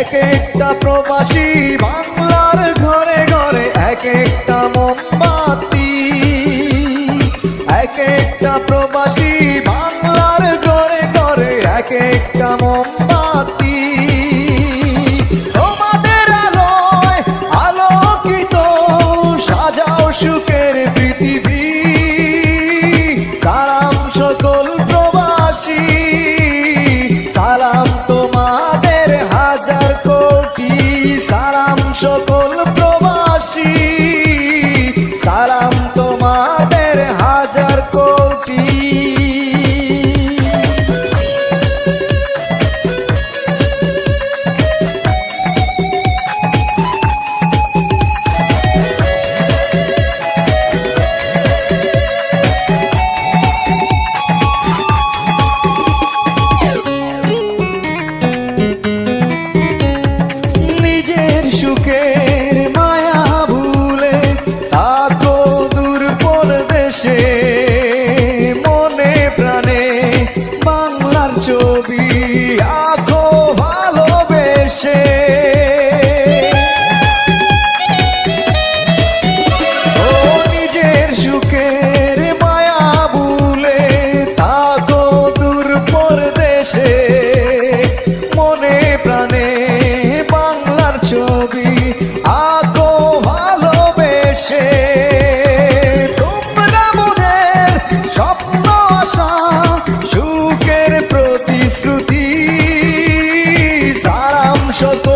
এক একটা প্রবাসী বাংলার ঘরে ঘরে এক একটা মোমবাতি, এক একটা প্রবাসী বাংলার ঘরে ঘরে এক একটা মোমবাতি। তোমাদের আলোয় আলোকিত সাজাও সুখের পৃথিবী। সালাম সকল প্রবাসী, সালাম তোমাদের হাজার কোটি। সালাম সকল প্রবাসী, সালাম তোমাদের হাজার কোটি। সুখের মায়া ভুলে থাকো দূর পরদেশে, মনে প্রাণে বাংলার ছবি আঁকো ভালোবেসে। ও নিজের সুখের মায়া ভুলে থাকো দূর পরদেশে, মনে প্রাণে বাংলার ছবি আঁকো ভালোবেসে। তোমরা মোদের স্বপ্ন আশা সুখের প্রতিশ্রুতি। সালাম সকল